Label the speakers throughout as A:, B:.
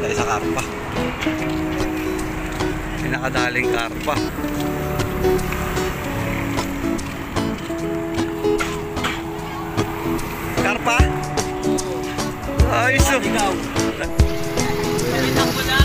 A: Dahil sa karpa. May nakadaling karpa. Karpa? Ayos oh.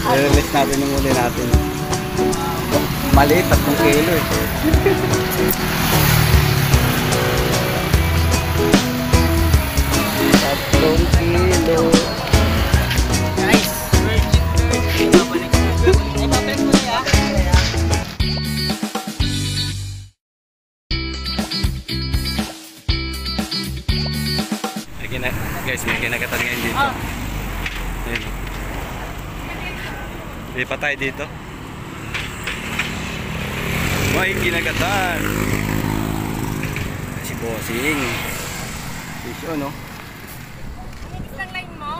A: I-release natin yung uli natin. Maliit, 3 kilo eh. 3 kilo.
B: Guys, virgin. Ibabalik mo na ya.
A: Guys, may kinagatan ngayon dito. Ayun. Lipat tayo dito. May kinagatan. Si Bossing. Fish on, no?
C: Ang lang line mo?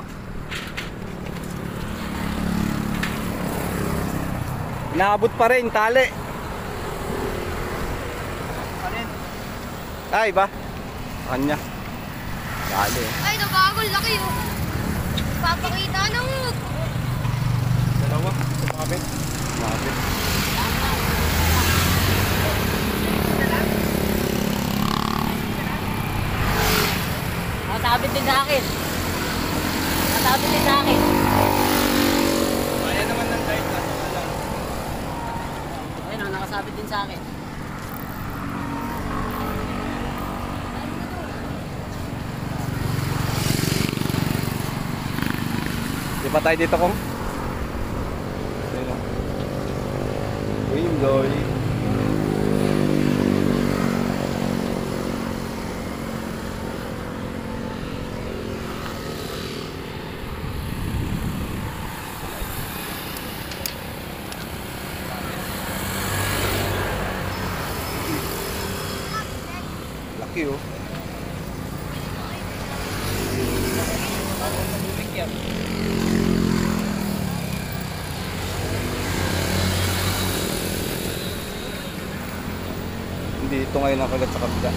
A: Naabot pa rin, tali. Ay ba? Kanya. Tali.
C: Ay, nabagol. Laki yun. Papakita na mo.
A: Dalawa. Sumabit. Sumabit.
B: Nakasabit din sa akin. Nakasabit din sa akin.
A: Kaya naman ng light na lang.
B: Ayun o, nakasabit din sa akin.
A: Di pa tayo dito kong? Windoy. Laki oh. Hindi ito ngayon ang kagat sa kabila.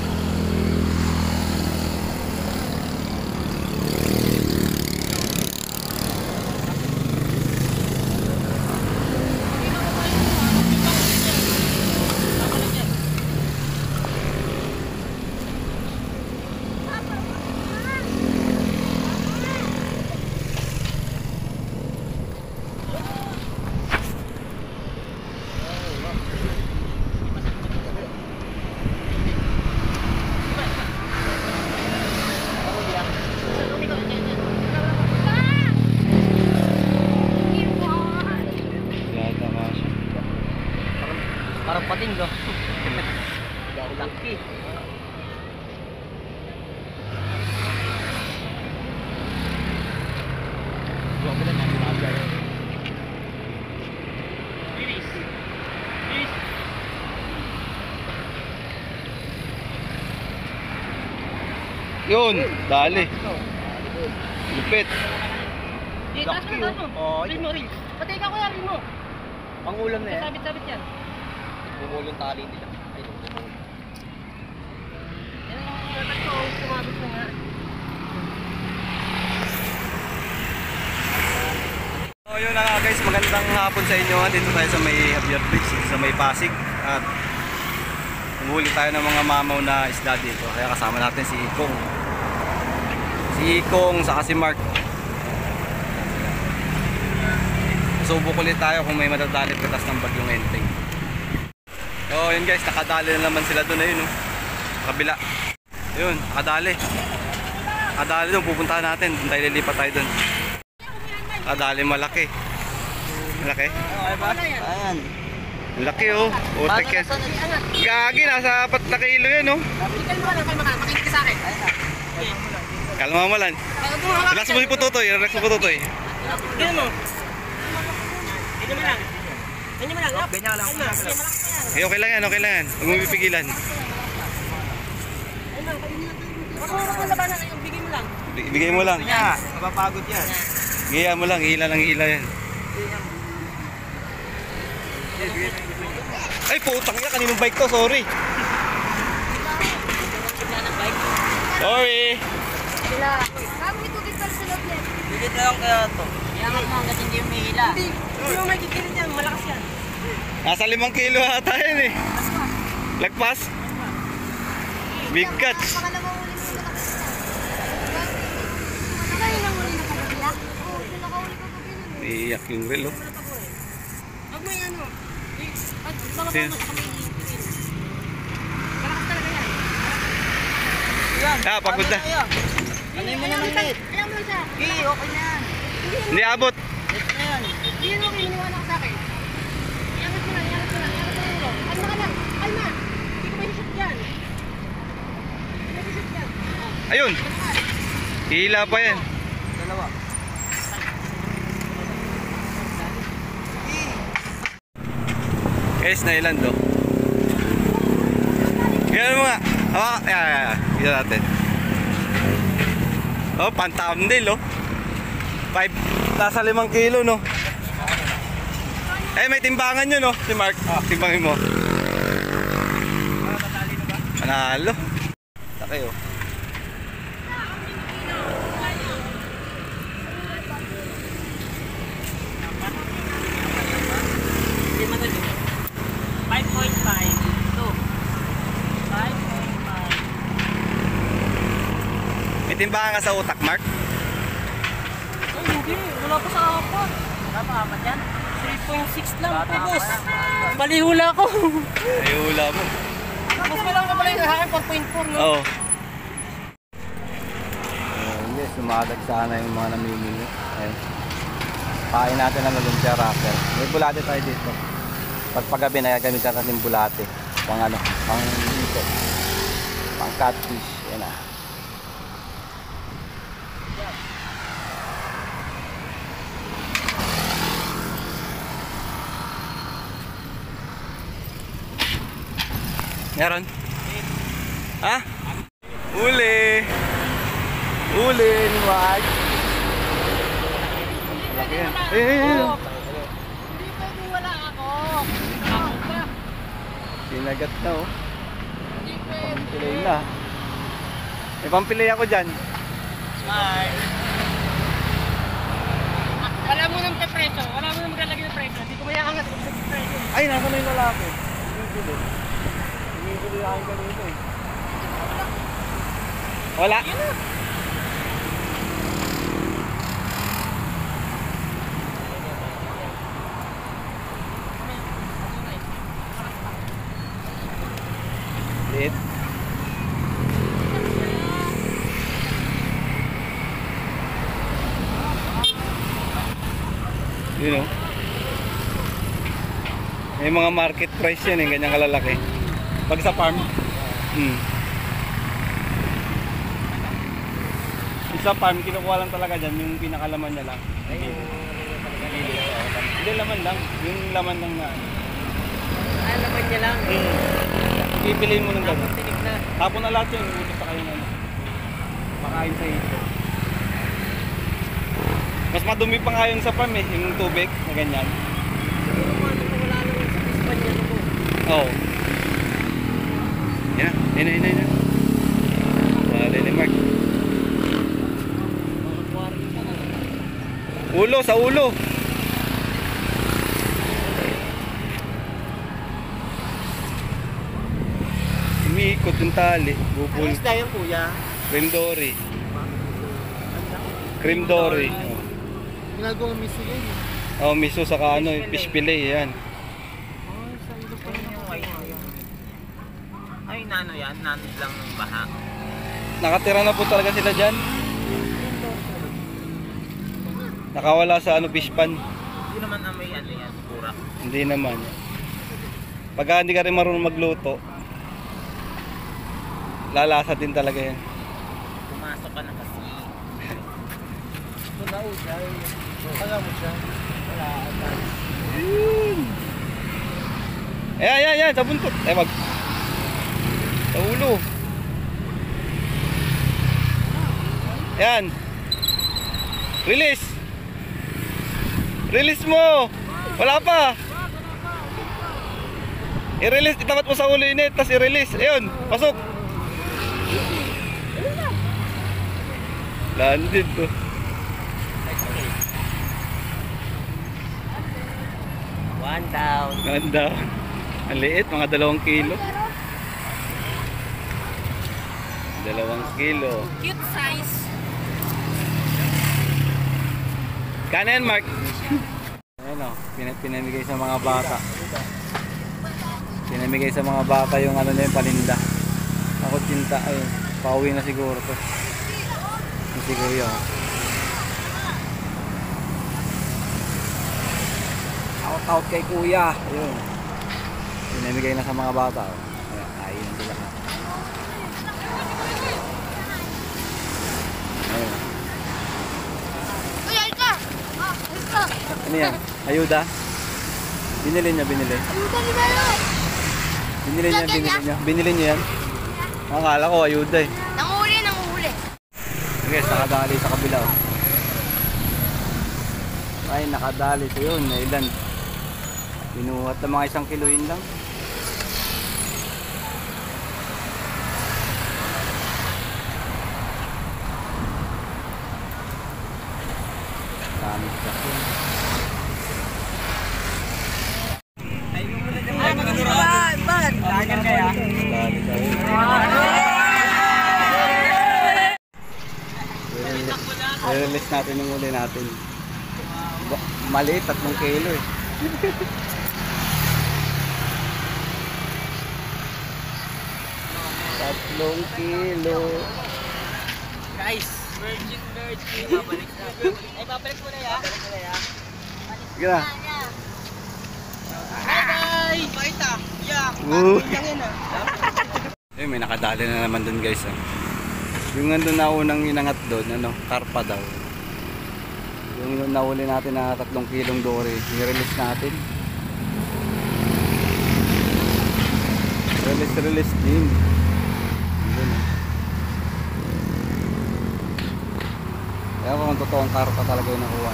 B: Parang pating do. Laki.
A: Yun, dali. Lupit.
B: Dito, taas mo, taas mo. Rin mo, rin. Patay ka kuya, rin mo.
A: Pangulam na yan.
B: Sabit-sabit yan.
A: Bumulong tali nila. Ay, bumulong.
B: Yan ang dapat ko, sumabit na nga.
A: So yun na nga guys, magandang hapon sa inyo. Dito tayo sa may Javier Beach, sa may Pasig. At umuli tayo ng mga mamaw na isda dito. Kaya kasama natin si Ikong. Si Ikong, saka si Mark. Subok ulit tayo kung may madadalit katas ng bagyong Enteng. So yun guys, nakadali na naman sila doon. Ayun, kabila. Yun, nakadali. Nakadali doon, pupuntahan natin. Doon tayo lilipat tayo doon. Nakadali malaki. Malaki?
B: Ayan.
A: Laki oh. Utek yan. Gagi, nasa 4 na kilo yan oh.
B: Ikan mo lang kayo makinig ka sa akin.
A: Kalma mo lang. Relax mo yung pututoy. Relax mo pututoy.
B: Ganyan mo. Ganyan mo lang. Ganyan mo lang. Ganyan lang.
A: Okay, okay lang yan, okay lang yan. Huwag mo pipigilan.
B: Ako labanan yung bigay mo lang.
A: Bigay mo lang.
B: Yeah, mapapagod yan.
A: Bigay mo lang, hila lang hila yan. Ay, putang niya, kaninong bike to, sorry.
B: Bigla ng bike.
A: Sorry.
C: Sila. Kami tubig pala sa loob yan.
B: Dikit na lang kaya to. Iangat mo hanggat hindi umihila. Hindi mo may kikilit yan, malakas yan.
A: Nasa 5 kilo ata yan eh. Lagpas. Big catch.
C: Baka nakahuli mo na kasi. Kayo nahuli na kagabila? Oo, doon nakahuli ka kagabila.
A: Iiyak yung reel oh.
B: Huwag mo yan, oh.
C: Baka
A: Sin-
C: pa kami
B: Malakas talaga yan. Yan.
A: Ah, pagod na.
B: Ano mo na ng lit?
C: Alam mo siya.
B: Okay na yan.
A: Hindi abot.
B: Lit na yan.
C: Hindi yun okay, iniwala ka sa akin. Iangat mo lang, iangat mo lang. Iangat mo lang ulo. Kalma ka lang. Kalma. Hindi ko may shoot dyan. Hindi ko may shoot dyan.
A: Ayun. Hila pa yan.
B: Dalawa.
A: Guys, nailand oh. Ganyan mo nga. Oh, yeah. Kita natin. Oh, pan-thumbnail oh. 5, nasa 5 kilo no. Eh, may timbangan yun no. Si Mark. Timbangin mo. Panalo. Laki oh.
B: Hindi matagal. 5.5. Ito. 5.5.
A: May timbangan ka sa utak, Mark.
B: Oh, hindi. Wala pa sa apat. Wala pa apat yan? 3.6 lang po, boss. Balihula ko.
A: Ay, hula mo.
B: Mas wala ka pala yung hakin, 4.4, no?
A: Oo. Hindi, sumadag sana yung mga namimili. Ayun. Pain natin ang lumpia wrapper. May bulate tayo dito. Pagpagabi na gagamitan natin yung bulate. Pang ano, pang dito. Pang catfish. Yan na. Meron? Ha? Uli! Uli ni Mark! Laki yan.
C: Hindi pwede wala ako.
A: Sinagat na oh.
C: Hindi pwede.
A: Pampilay na. May pampilay ako dyan.
B: Smart. Wala mo nang preso. Wala mo nang maglalagay ng preso. Hindi ko mayaangat kung sa preso.
A: Ay, nasa na yung lalaki. Bumibili ako kanina eh. Wala? Liit. You know? May mga market price yan eh, ganyang kalalaki. Pag sa farm. Sa farm, kinukuha lang talaga dyan, yung pinakalaman niya lang. Hindi, laman lang. Yung laman lang na.
B: Ay, laman niya lang.
A: Pipiliin mo ng gano'n.
B: Tinig na.
A: Tapon na lahat yun, ulit pa kayo na. Makain sa hito. Mas madumi pa nga yun sa farm eh, yung tubig na ganyan.
B: Wala naman sa pispan niya.
A: Oo. Yan na, yan na. Wala ni Mark. Ulo, sa ulo. Umiikot yung tali. Bubul.
B: Ayos na yan, kuya.
A: Cream dory. Cream dory.
B: Ginagawa miso yan.
A: Oh, miso saka ano, fish fillet yan.
B: Ay, nano yan? Nano lang ng baha.
A: Nakatira na po talaga sila dyan. Nakawala sa ano, fish pan.
B: Hindi naman amoy ano yan, kurak.
A: Hindi naman. Pagka hindi ka rin marunong magluto, lalasa din talaga yan.
B: Pumasok ka na kasi. Wala o siya. Wala mo siya. Wala.
A: Ayan, sa buntot. Ay, wag. Sa ulo. Ayan. Release. Release mo. Wala pa. I-release. Itapat mo sa ulo yun eh. Tapos i-release. Ayun. Pasok. Landed to.
B: Man down.
A: Ganda. Ang liit, mga 2 kilo. 2 kilo.
C: Cute size.
A: Kano yan, Mark? Ayan o, pinamigay sa mga bata. Pinamigay sa mga bata yung ano na yung paninda. Ako tinta, ay, pauwi na siguro to. Yung si Kuya. Out kay Kuya. Ayun. Pinamigay na sa mga bata. Oh. Ayan, ayun sila. Ayun.
C: Uy, Alka! Alka!
A: Ano yan? Ayuda? Binili niya, binili.
C: Ayuda ni Melo!
A: Binili niya, binili niya. Binili niya yan? Akala ko ayuda eh.
C: Nanguhuli, nanguhuli.
A: Okay, nakadali sa kabila. Oh. Ay, nakadali sa yun. Ilan? Binuhat na mga 1 kilo yun lang. Dami sa yun.
B: Lagan kaya?
A: Dali sa yun. I-release natin yung uli natin. Maliit, 3 kilo eh. Tatlong kilo.
B: Guys, virgin. Babalik na. Ay, babalik mo na ya.
A: Sige na.
B: Bye-bye! Makita! Yak!
A: Woo.
B: Lang yan ah.
A: Eh, may nakadali na naman dun guys. Ah. Yung nandun na unang inangat doon, ano, karpa daw. Yung nahuli natin na 3 kilong dory, i-release natin. Release din. Doon, ah. Kaya kung totoong karpa talaga yung nakuha.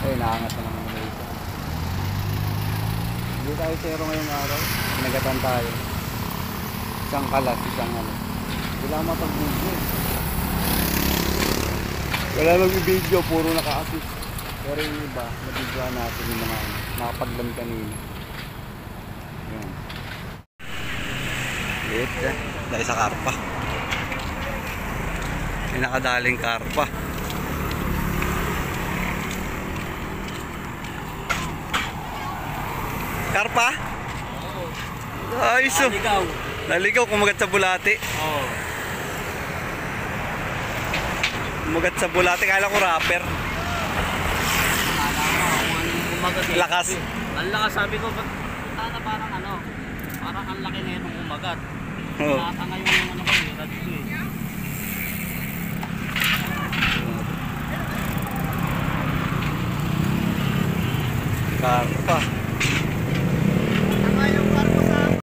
A: Eh, naangat na naman na ito. Hindi tayo zero ngayong araw. Nagatan tayo. Isang kalas, isang ano. Wala mapag-video. Wala mag-video, puro naka-assist. Pero yung iba, nabidyoan natin yung mga nakapaglam kanina. Yan. Liit eh. Dahil sa karpa. May nakadaling karpa. Karpa? Ay, so.
B: Naligaw.
A: Naligaw, kumagat sa bulati.
B: Oo.
A: Kumagat sa bulati, kala ko rapper. Lakas.
B: Ang lakas, sabi ko, ba't na parang ano, parang ang laki na itong kumagat.
A: Oh.
B: Nakatanga yung ano ko eh, radyo eh.
A: Karpa.